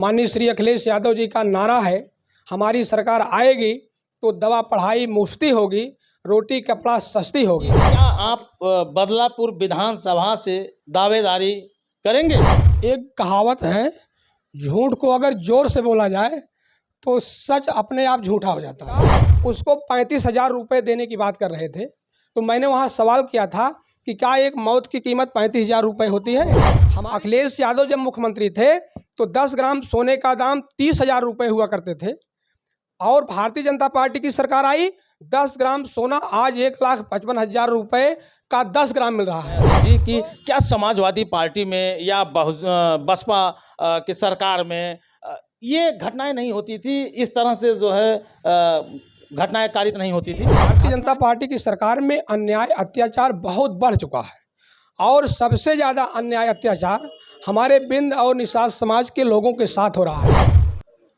माननीय श्री अखिलेश यादव जी का नारा है, हमारी सरकार आएगी तो दवा पढ़ाई मुफ्ती होगी, रोटी कपड़ा सस्ती होगी। क्या आप बदलापुर विधानसभा से दावेदारी करेंगे? एक कहावत है, झूठ को अगर जोर से बोला जाए तो सच अपने आप झूठा हो जाता है। उसको 35,000 रुपये देने की बात कर रहे थे, तो मैंने वहाँ सवाल किया था कि क्या एक मौत की कीमत 35,000 रुपये होती है? हम अखिलेश यादव जब मुख्यमंत्री थे तो 10 ग्राम सोने का दाम 30,000 रुपये हुआ करते थे, और भारतीय जनता पार्टी की सरकार आई, 10 ग्राम सोना आज 1,55,000 रुपये का 10 ग्राम मिल रहा है। जी, कि क्या समाजवादी पार्टी में या बसपा की सरकार में ये घटनाएं नहीं होती थी, इस तरह से जो है घटनाएं कारित नहीं होती थी? भारतीय जनता पार्टी की सरकार में अन्याय अत्याचार बहुत बढ़ चुका है, और सबसे ज़्यादा अन्याय अत्याचार हमारे बिंद और निषाद समाज के लोगों के साथ हो रहा है।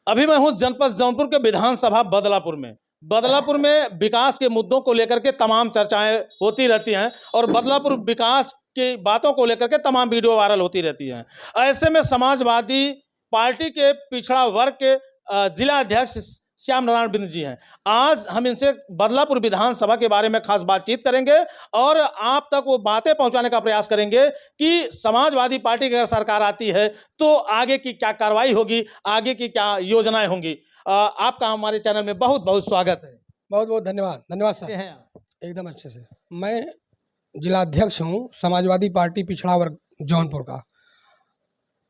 अभी मैं हूँ जनपद जौनपुर के विधानसभा बदलापुर में विकास के मुद्दों को लेकर के तमाम चर्चाएं होती रहती हैं, और बदलापुर विकास की बातों को लेकर के तमाम वीडियो वायरल होती रहती हैं। ऐसे में समाजवादी पार्टी के पिछड़ा वर्ग के जिला अध्यक्ष श्याम नारायण बिंद जी हैं। आज हम इनसे बदलापुर विधानसभा के बारे में खास बातचीत करेंगे और आप तक वो बातें पहुंचाने का प्रयास करेंगे कि समाजवादी पार्टी की अगर सरकार आती है तो आगे की क्या कार्रवाई होगी, आगे की क्या योजनाएं होंगी। आपका हमारे चैनल में बहुत बहुत स्वागत है। बहुत बहुत धन्यवाद सर। हैं आप? एकदम अच्छे से। मैं जिलाध्यक्ष हूँ समाजवादी पार्टी पिछड़ा वर्ग जौनपुर का।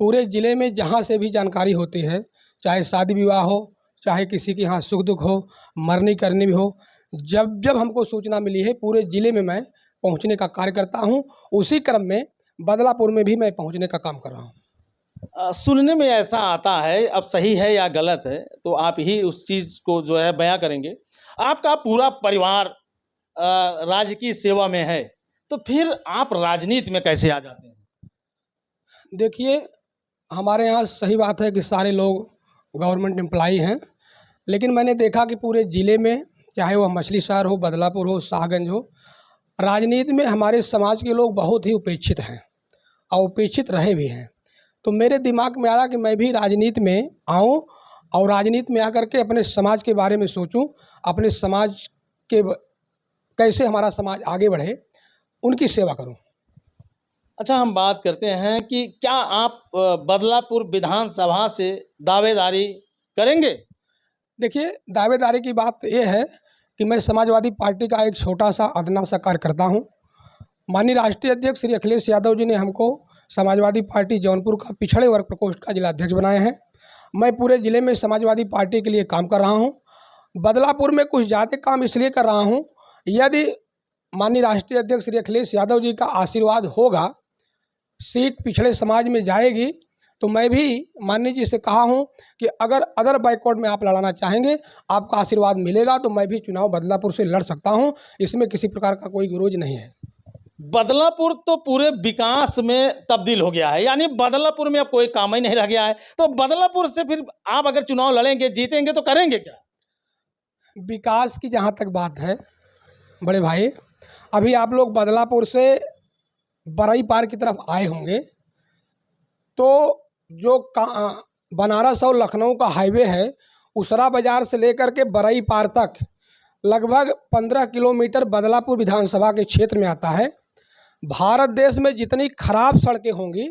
पूरे ज़िले में जहाँ से भी जानकारी होती है, चाहे शादी विवाह हो, चाहे किसी के यहाँ सुख दुख हो, मरनी करनी भी हो, जब जब हमको सूचना मिली है पूरे ज़िले में मैं पहुँचने का कार्य करता हूँ। उसी क्रम में बदलापुर में भी मैं पहुँचने का काम कर रहा हूँ। सुनने में ऐसा आता है, अब सही है या गलत है तो आप ही उस चीज़ को जो है बयां करेंगे। आपका पूरा परिवार राजकीय सेवा में है, तो फिर आप राजनीति में कैसे आ जाते हैं? देखिए, हमारे यहाँ सही बात है कि सारे लोग गवर्नमेंट एम्प्लॉई हैं, लेकिन मैंने देखा कि पूरे ज़िले में, चाहे वह मछली शहर हो, बदलापुर हो, शाहगंज हो, राजनीति में हमारे समाज के लोग बहुत ही उपेक्षित हैं और उपेक्षित रहे भी हैं। तो मेरे दिमाग में आ रहा कि मैं भी राजनीति में आऊं और राजनीति में आकर के अपने समाज के बारे में सोचूं, अपने समाज के कैसे हमारा समाज आगे बढ़े, उनकी सेवा करूं। अच्छा, हम बात करते हैं कि क्या आप बदलापुर विधानसभा से दावेदारी करेंगे? देखिए, दावेदारी की बात यह है कि मैं समाजवादी पार्टी का एक छोटा सा अदना सा कार्यकर्ता हूँ। माननीय राष्ट्रीय अध्यक्ष श्री अखिलेश यादव जी ने हमको समाजवादी पार्टी जौनपुर का पिछड़े वर्ग प्रकोष्ठ का जिलाध्यक्ष बनाए हैं। मैं पूरे ज़िले में समाजवादी पार्टी के लिए काम कर रहा हूँ। बदलापुर में कुछ ज़्यादा काम इसलिए कर रहा हूँ, यदि माननीय राष्ट्रीय अध्यक्ष श्री अखिलेश यादव जी का आशीर्वाद होगा, सीट पिछड़े समाज में जाएगी, तो मैं भी माननीय जी से कहा हूं कि अगर अदर बैकवर्ड में आप लड़ाना चाहेंगे, आपका आशीर्वाद मिलेगा तो मैं भी चुनाव बदलापुर से लड़ सकता हूं। इसमें किसी प्रकार का कोई गुरूज नहीं है। बदलापुर तो पूरे विकास में तब्दील हो गया है, यानी बदलापुर में अब कोई काम ही नहीं रह गया है, तो बदलापुर से फिर आप अगर चुनाव लड़ेंगे, जीतेंगे, तो करेंगे क्या? विकास की जहां तक बात है बड़े भाई, अभी आप लोग बदलापुर से बरई पार की तरफ आए होंगे, तो जो बनारस और लखनऊ का हाईवे है, उसरा बाज़ार से लेकर के बरई पार तक लगभग 15 किलोमीटर बदलापुर विधानसभा के क्षेत्र में आता है। भारत देश में जितनी खराब सड़कें होंगी,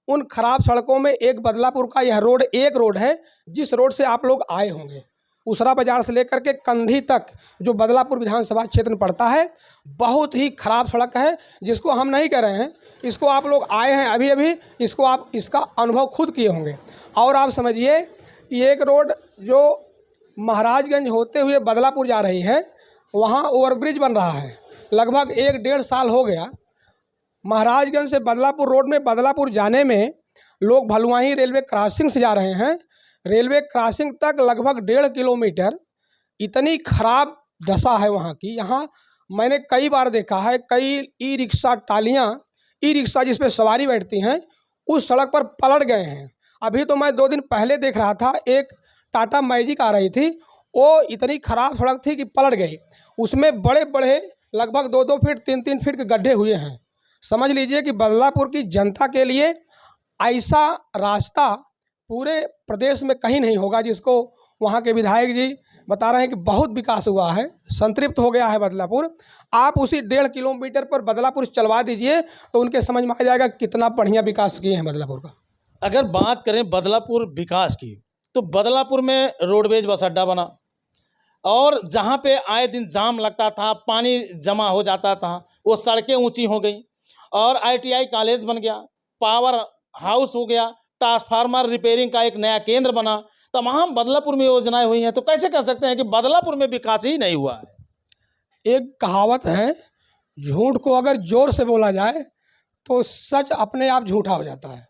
उन खराब सड़कों में एक बदलापुर का यह रोड एक रोड है, जिस रोड से आप लोग आए होंगे। उसरा बाज़ार से लेकर के कंधी तक जो बदलापुर विधानसभा क्षेत्र में पड़ता है, बहुत ही खराब सड़क है, जिसको हम नहीं कह रहे हैं, इसको आप लोग आए हैं अभी अभी, इसको आप इसका अनुभव खुद किए होंगे। और आप समझिए कि एक रोड जो महाराजगंज होते हुए बदलापुर जा रही है, वहाँ ओवरब्रिज बन रहा है, लगभग 1-1.5 साल हो गया। महाराजगंज से बदलापुर रोड में बदलापुर जाने में लोग भलुआही रेलवे क्रॉसिंग से जा रहे हैं, रेलवे क्रॉसिंग तक लगभग 1.5 किलोमीटर। इतनी खराब दशा है वहाँ की। यहाँ मैंने कई बार देखा है, कई ई रिक्शा टालियाँ, ई रिक्शा जिस पे सवारी बैठती हैं, उस सड़क पर पलट गए हैं। अभी तो मैं 2 दिन पहले देख रहा था, एक टाटा मैजिक आ रही थी, वो इतनी खराब सड़क थी कि पलट गई। उसमें बड़े बड़े लगभग 2-2 फीट 3-3 फीट के गड्ढे हुए हैं। समझ लीजिए कि बदलापुर की जनता के लिए ऐसा रास्ता पूरे प्रदेश में कहीं नहीं होगा जिसको वहाँ के विधायक जी बता रहे हैं कि बहुत विकास हुआ है, संतृप्त हो गया है बदलापुर। आप उसी 1.5 किलोमीटर पर बदलापुर चलवा दीजिए तो उनके समझ में आ जाएगा कितना बढ़िया विकास किए हैं बदलापुर का। अगर बात करें बदलापुर विकास की, तो बदलापुर में रोडवेज बस अड्डा बना और जहाँ पे आए दिन जाम लगता था, पानी जमा हो जाता था, वो सड़कें ऊंची हो गई और ITI कॉलेज बन गया, पावर हाउस हो गया, ट्रांसफार्मर रिपेयरिंग का एक नया केंद्र बना, तमाम बदलापुर में योजनाएं हुई हैं। तो कैसे कह सकते हैं कि बदलापुर में विकास ही नहीं हुआ है? एक कहावत है, झूठ को अगर जोर से बोला जाए तो सच अपने आप झूठा हो जाता है।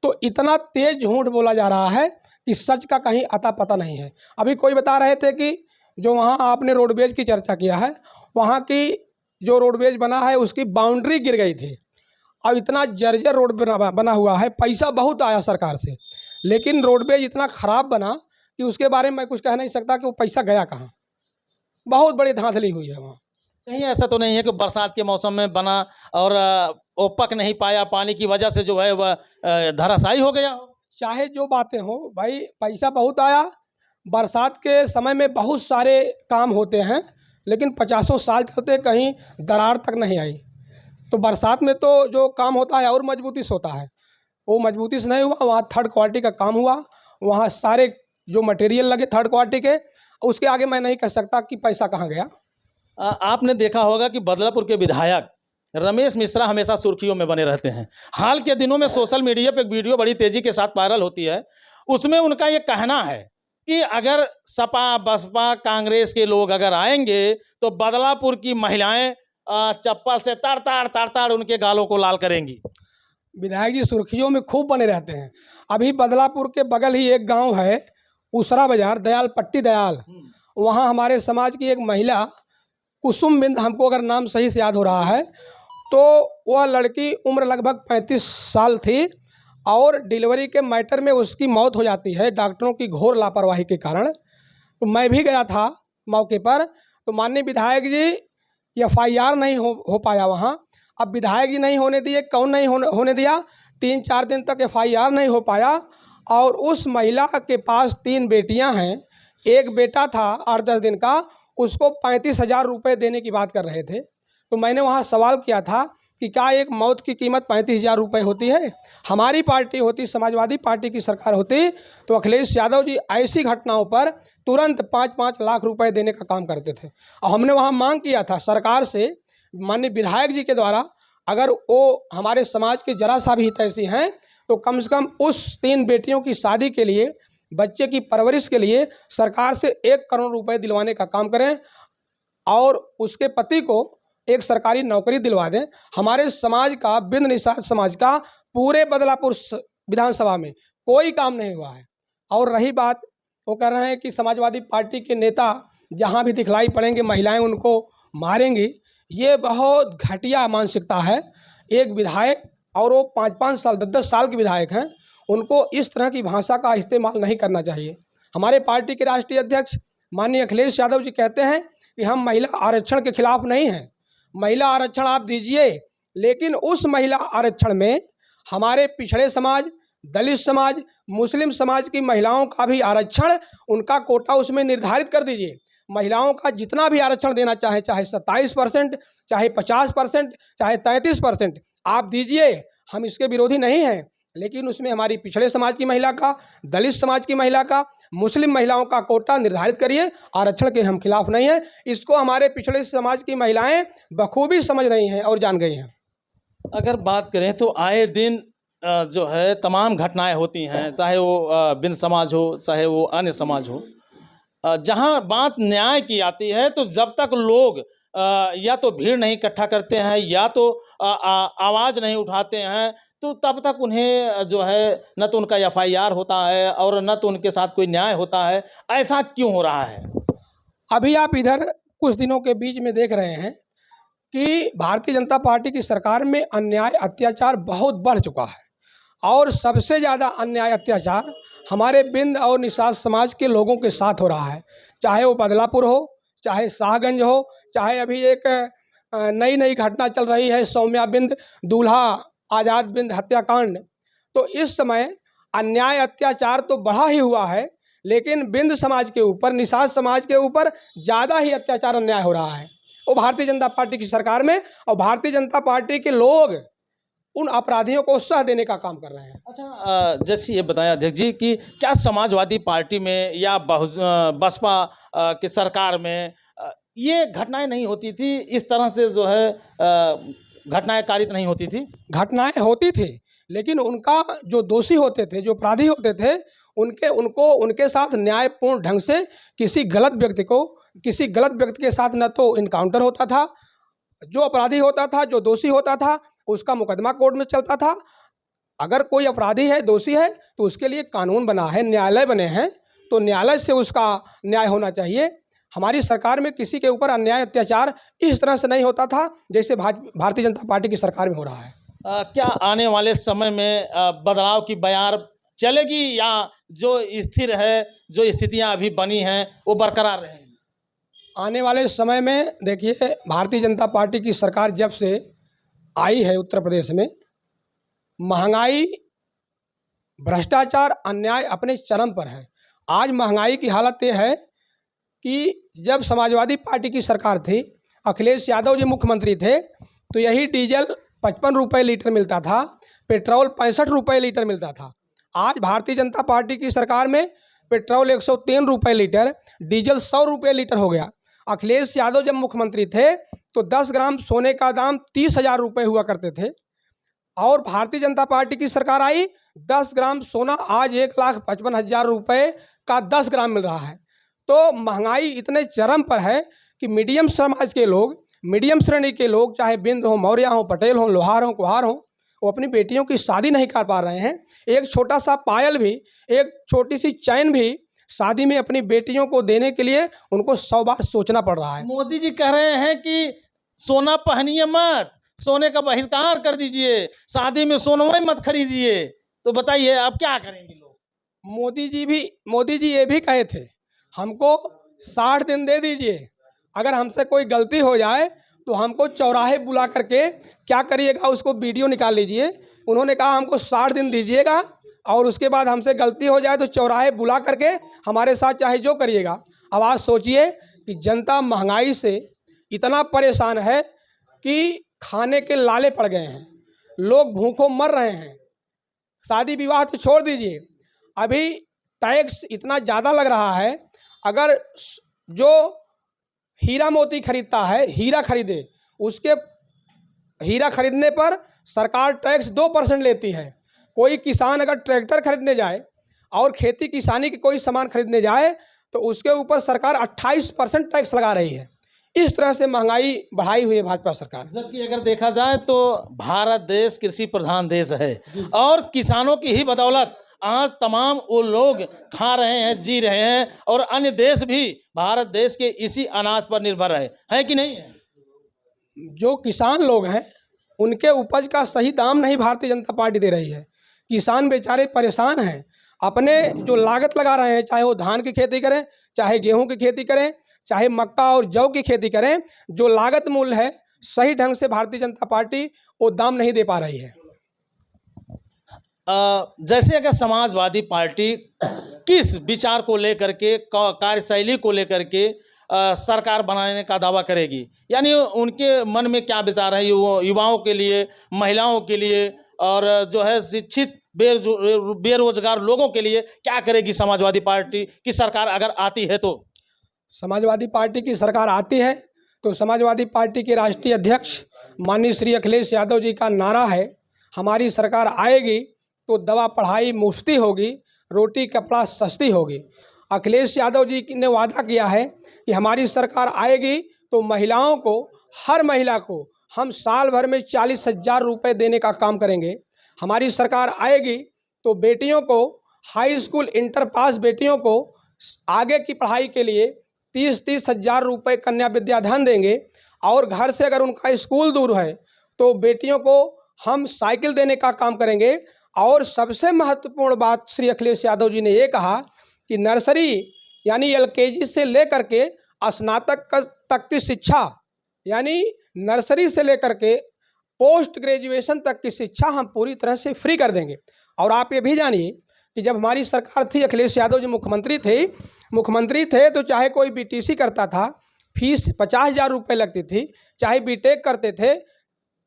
तो इतना तेज झूठ बोला जा रहा है कि सच का कहीं अता पता नहीं है। अभी कोई बता रहे थे कि जो वहाँ आपने रोडवेज की चर्चा किया है, वहाँ की जो रोडवेज बना है उसकी बाउंड्री गिर गई थी और इतना जर्जर रोड बना हुआ है, पैसा बहुत आया सरकार से, लेकिन रोडवेज इतना ख़राब बना कि उसके बारे में मैं कुछ कह नहीं सकता कि वो पैसा गया कहाँ। बहुत बड़ी धांधली हुई है वहाँ। कहीं ऐसा तो नहीं है कि बरसात के मौसम में बना और वो पक नहीं पाया, पानी की वजह से जो है वह धराशायी हो गया हो? चाहे जो बातें हो भाई, पैसा बहुत आया, बरसात के समय में बहुत सारे काम होते हैं, लेकिन 50 साल चलते कहीं दरार तक नहीं आई। तो बरसात में तो जो काम होता है और मजबूती से होता है, वो मजबूती से नहीं हुआ। वहाँ थर्ड क्वालिटी का काम हुआ, वहाँ सारे जो मटेरियल लगे थर्ड क्वालिटी के, उसके आगे मैं नहीं कह सकता कि पैसा कहाँ गया। आपने देखा होगा कि बदलापुर के विधायक रमेश मिश्रा हमेशा सुर्खियों में बने रहते हैं। हाल के दिनों में सोशल मीडिया पे एक वीडियो बड़ी तेजी के साथ वायरल होती है। उसमें उनका ये कहना है कि अगर सपा बसपा कांग्रेस के लोग अगर आएंगे तो बदलापुर की महिलाएं चप्पल से ताड़ उनके गालों को लाल करेंगी। विधायक जी सुर्खियों में खूब बने रहते हैं। अभी बदलापुर के बगल ही एक गांव है उसरा बाजार, दयाल पट्टी दयाल, वहाँ हमारे समाज की एक महिला कुसुम बिंद, हमको अगर नाम सही से याद हो रहा है, तो वह लड़की उम्र लगभग 35 साल थी और डिलीवरी के मैटर में उसकी मौत हो जाती है डॉक्टरों की घोर लापरवाही के कारण। तो मैं भी गया था मौके पर, तो माननीय विधायक जी FIR नहीं हो पाया वहाँ। अब विधायक जी नहीं होने दिए, कौन नहीं होने दिया, 3-4 दिन तक FIR नहीं हो पाया। और उस महिला के पास 3 बेटियां हैं, एक बेटा था 8-10 दिन का, उसको 35,000 रुपये देने की बात कर रहे थे। तो मैंने वहाँ सवाल किया था कि क्या एक मौत की कीमत 35,000 रुपये होती है? हमारी पार्टी होती, समाजवादी पार्टी की सरकार होती, तो अखिलेश यादव जी ऐसी घटनाओं पर तुरंत 5-5 लाख रुपए देने का काम करते थे। और हमने वहाँ मांग किया था सरकार से, माननीय विधायक जी के द्वारा, अगर वो हमारे समाज के जरा सा भी हितैषी हैं तो कम से कम उस 3 बेटियों की शादी के लिए, बच्चे की परवरिश के लिए सरकार से 1 करोड़ रुपए दिलवाने का काम करें और उसके पति को एक सरकारी नौकरी दिलवा दें। हमारे समाज का, बिंद निषाद समाज का, पूरे बदलापुर विधानसभा में कोई काम नहीं हुआ है। और रही बात, वो कह रहे हैं कि समाजवादी पार्टी के नेता जहाँ भी दिखलाई पड़ेंगे महिलाएं उनको मारेंगी। ये बहुत घटिया मानसिकता है। एक विधायक, और वो 5-5 साल 10-10 साल के विधायक हैं, उनको इस तरह की भाषा का इस्तेमाल नहीं करना चाहिए। हमारे पार्टी के राष्ट्रीय अध्यक्ष माननीय अखिलेश यादव जी कहते हैं कि हम महिला आरक्षण के खिलाफ नहीं हैं, महिला आरक्षण आप दीजिए, लेकिन उस महिला आरक्षण में हमारे पिछड़े समाज, दलित समाज, मुस्लिम समाज की महिलाओं का भी आरक्षण, उनका कोटा उसमें निर्धारित कर दीजिए। महिलाओं का जितना भी आरक्षण देना चाहे, चाहे 27%, चाहे 50%, चाहे 33%, आप दीजिए, हम इसके विरोधी नहीं हैं। लेकिन उसमें हमारी पिछड़े समाज की महिला का, दलित समाज की महिला का, मुस्लिम महिलाओं का कोटा निर्धारित करिए। आरक्षण के हम खिलाफ नहीं हैं। इसको हमारे पिछड़े समाज की महिलाएं बखूबी समझ रही हैं और जान गई हैं। अगर बात करें तो आए दिन जो है तमाम घटनाएं होती हैं, चाहे वो बिन समाज हो, चाहे वो अन्य समाज हो। जहां बात न्याय की आती है तो जब तक लोग या तो भीड़ नहीं इकट्ठा करते हैं या तो आवाज़ नहीं उठाते हैं, तो तब तक उन्हें जो है न तो उनका FIR होता है और न तो उनके साथ कोई न्याय होता है। ऐसा क्यों हो रहा है? अभी आप इधर कुछ दिनों के बीच में देख रहे हैं कि भारतीय जनता पार्टी की सरकार में अन्याय अत्याचार बहुत बढ़ चुका है और सबसे ज़्यादा अन्याय अत्याचार हमारे बिंद और निषाद समाज के लोगों के साथ हो रहा है। चाहे वो बदलापुर हो, चाहे शाहगंज हो, चाहे अभी एक नई घटना चल रही है सौम्या बिंद दूल्हा आज़ाद बिंद हत्याकांड। तो इस समय अन्याय अत्याचार तो बढ़ा ही हुआ है, लेकिन बिंद समाज के ऊपर, निषाद समाज के ऊपर ज़्यादा ही अत्याचार अन्याय हो रहा है वो भारतीय जनता पार्टी की सरकार में। और भारतीय जनता पार्टी के लोग उन अपराधियों को सह देने का काम कर रहे हैं। अच्छा, जैसे ये बताया अध्यक्ष जी कि क्या समाजवादी पार्टी में या बसपा की सरकार में ये घटनाएं नहीं होती थी, इस तरह से जो है घटनाएं कारित नहीं होती थी? घटनाएं होती थी, लेकिन उनका जो दोषी होते थे, जो अपराधी होते थे, उनके साथ न्यायपूर्ण ढंग से किसी गलत व्यक्ति के साथ न तो इनकाउंटर होता था, जो अपराधी होता था, जो दोषी होता था, उसका मुकदमा कोर्ट में चलता था। अगर कोई अपराधी है, दोषी है, तो उसके लिए कानून बना है, न्यायालय बने हैं, तो न्यायालय से उसका न्याय होना चाहिए। हमारी सरकार में किसी के ऊपर अन्याय अत्याचार इस तरह से नहीं होता था जैसे भारतीय जनता पार्टी की सरकार में हो रहा है। क्या आने वाले समय में बदलाव की बयार चलेगी या जो स्थिर है, जो स्थितियां अभी बनी हैं वो बरकरार रहेंगी? आने वाले समय में देखिए, भारतीय जनता पार्टी की सरकार जब से आई है उत्तर प्रदेश में, महंगाई, भ्रष्टाचार, अन्याय अपने चरम पर है। आज महंगाई की हालत ये है कि जब समाजवादी पार्टी की सरकार थी, अखिलेश यादव जी मुख्यमंत्री थे, तो यही डीजल 55 रुपये लीटर मिलता था, पेट्रोल 65 रुपये लीटर मिलता था। आज भारतीय जनता पार्टी की सरकार में पेट्रोल 103 रुपये लीटर, डीजल 100 रुपये लीटर हो गया। अखिलेश यादव जब मुख्यमंत्री थे तो 10 ग्राम सोने का दाम 30,000 रुपये हुआ करते थे, और भारतीय जनता पार्टी की सरकार आई, 10 ग्राम सोना आज 1,55,000 रुपये का 10 ग्राम मिल रहा है। तो महंगाई इतने चरम पर है कि मीडियम समाज के लोग, मीडियम श्रेणी के लोग, चाहे बिंद हो, मौर्य हो, पटेल हो, लोहार हो, कुहार हो, वो अपनी बेटियों की शादी नहीं कर पा रहे हैं। एक छोटा सा पायल भी, एक छोटी सी चैन भी शादी में अपनी बेटियों को देने के लिए उनको 100 बार सोचना पड़ रहा है। मोदी जी कह रहे हैं कि सोना पहनिए मत, सोने का बहिष्कार कर दीजिए, शादी में सोना मत खरीदिए। तो बताइए आप क्या करेंगे लोग? मोदी जी ये भी कहे थे, हमको 60 दिन दे दीजिए, अगर हमसे कोई गलती हो जाए तो हमको चौराहे बुला करके क्या करिएगा, उसको वीडियो निकाल लीजिए। उन्होंने कहा हमको 60 दिन दीजिएगा और उसके बाद हमसे गलती हो जाए तो चौराहे बुला करके हमारे साथ चाहे जो करिएगा। अब आज सोचिए कि जनता महंगाई से इतना परेशान है कि खाने के लाले पड़ गए हैं, लोग भूखों मर रहे हैं। शादी विवाह तो छोड़ दीजिए, अभी टैक्स इतना ज़्यादा लग रहा है। अगर जो हीरा मोती खरीदता है, हीरा खरीदे, उसके हीरा खरीदने पर सरकार टैक्स 2% लेती है। कोई किसान अगर ट्रैक्टर खरीदने जाए और खेती किसानी के कोई सामान खरीदने जाए तो उसके ऊपर सरकार 28% टैक्स लगा रही है। इस तरह से महंगाई बढ़ाई हुई है भाजपा सरकार। जबकि अगर देखा जाए तो भारत देश कृषि प्रधान देश है और किसानों की ही बदौलत आज तमाम वो लोग खा रहे हैं, जी रहे हैं, और अन्य देश भी भारत देश के इसी अनाज पर निर्भर है कि नहीं है? जो किसान लोग हैं उनके उपज का सही दाम नहीं भारतीय जनता पार्टी दे रही है। किसान बेचारे परेशान हैं, अपने जो लागत लगा रहे हैं, चाहे वो धान की खेती करें, चाहे गेहूं की खेती करें, चाहे मक्का और जौ की खेती करें, जो लागत मूल्य है सही ढंग से भारतीय जनता पार्टी वो दाम नहीं दे पा रही है। जैसे अगर समाजवादी पार्टी किस विचार को लेकर के, कार्यशैली को लेकर के सरकार बनाने का दावा करेगी, यानी उनके मन में क्या विचार है युवाओं के लिए, महिलाओं के लिए, और जो है शिक्षित बेरोजगार लोगों के लिए क्या करेगी समाजवादी पार्टी की सरकार अगर आती है? तो समाजवादी पार्टी की सरकार आती है तो समाजवादी पार्टी के राष्ट्रीय अध्यक्ष माननीय श्री अखिलेश यादव जी का नारा है, हमारी सरकार आएगी तो दवा पढ़ाई मुफ्ती होगी, रोटी कपड़ा सस्ती होगी। अखिलेश यादव जी ने वादा किया है कि हमारी सरकार आएगी तो महिलाओं को, हर महिला को हम साल भर में 40,000 रुपये देने का काम करेंगे। हमारी सरकार आएगी तो बेटियों को, हाई स्कूल इंटर पास बेटियों को आगे की पढ़ाई के लिए 30-30 हज़ार रुपये कन्या विद्याधन देंगे, और घर से अगर उनका स्कूल दूर है तो बेटियों को हम साइकिल देने का काम करेंगे। और सबसे महत्वपूर्ण बात श्री अखिलेश यादव जी ने ये कहा कि नर्सरी यानी LKG से लेकर के स्नातक तक की शिक्षा, यानी नर्सरी से लेकर के पोस्ट ग्रेजुएशन तक की शिक्षा हम पूरी तरह से फ्री कर देंगे। और आप ये भी जानिए कि जब हमारी सरकार थी, अखिलेश यादव जी मुख्यमंत्री थे तो चाहे कोई बीटीसी करता था, फीस 50,000 रुपये लगती थी, चाहे बीटेक करते थे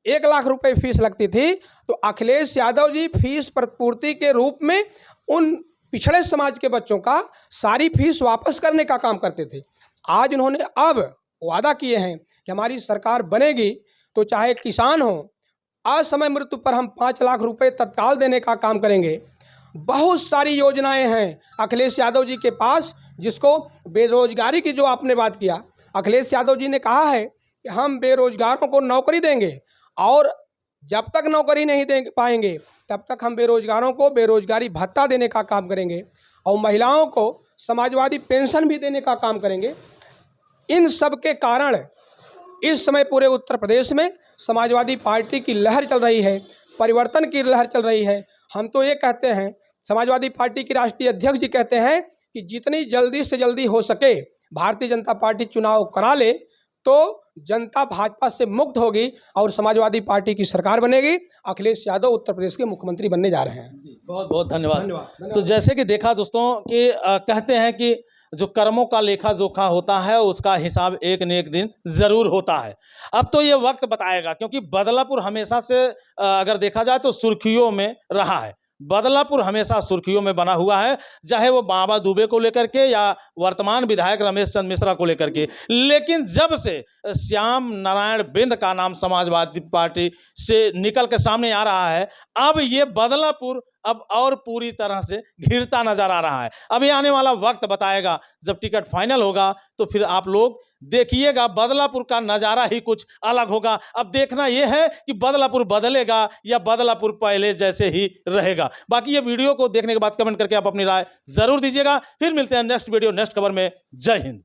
1,00,000 रुपये फीस लगती थी। तो अखिलेश यादव जी फीस प्रतिपूर्ति के रूप में उन पिछड़े समाज के बच्चों का सारी फीस वापस करने का काम करते थे। आज उन्होंने अब वादा किए हैं कि हमारी सरकार बनेगी तो चाहे किसान हो, असमय मृत्यु पर हम 5 लाख रुपए तत्काल देने का काम करेंगे। बहुत सारी योजनाएं हैं अखिलेश यादव जी के पास, जिसको बेरोजगारी की जो आपने बात किया, अखिलेश यादव जी ने कहा है कि हम बेरोजगारों को नौकरी देंगे और जब तक नौकरी नहीं दे पाएंगे तब तक हम बेरोजगारों को बेरोजगारी भत्ता देने का काम करेंगे और महिलाओं को समाजवादी पेंशन भी देने का काम करेंगे। इन सब के कारण इस समय पूरे उत्तर प्रदेश में समाजवादी पार्टी की लहर चल रही है, परिवर्तन की लहर चल रही है। हम तो ये कहते हैं, समाजवादी पार्टी के राष्ट्रीय अध्यक्ष जी कहते हैं कि जितनी जल्दी से जल्दी हो सके भारतीय जनता पार्टी चुनाव करा ले तो जनता भाजपा से मुक्त होगी और समाजवादी पार्टी की सरकार बनेगी। अखिलेश यादव उत्तर प्रदेश के मुख्यमंत्री बनने जा रहे हैं। बहुत बहुत धन्यवाद। धन्यवाद। तो जैसे कि देखा दोस्तों कि कहते हैं कि जो कर्मों का लेखा जोखा होता है उसका हिसाब एक न एक दिन ज़रूर होता है। अब तो ये वक्त बताएगा, क्योंकि बदलापुर हमेशा से अगर देखा जाए तो सुर्खियों में रहा है। बदलापुर हमेशा सुर्खियों में बना हुआ है, चाहे वो बाबा दुबे को लेकर के या वर्तमान विधायक रमेश चंद्र मिश्रा को लेकर के। लेकिन जब से श्याम नारायण बिंद का नाम समाजवादी पार्टी से निकल के सामने आ रहा है, अब ये बदलापुर अब और पूरी तरह से घिरता नजर आ रहा है। अभी आने वाला वक्त बताएगा, जब टिकट फाइनल होगा तो फिर आप लोग देखिएगा बदलापुर का नज़ारा ही कुछ अलग होगा। अब देखना यह है कि बदलापुर बदलेगा या बदलापुर पहले जैसे ही रहेगा। बाकी ये वीडियो को देखने के बाद कमेंट करके आप अपनी राय जरूर दीजिएगा। फिर मिलते हैं नेक्स्ट वीडियो नेक्स्ट खबर में। जय हिंद।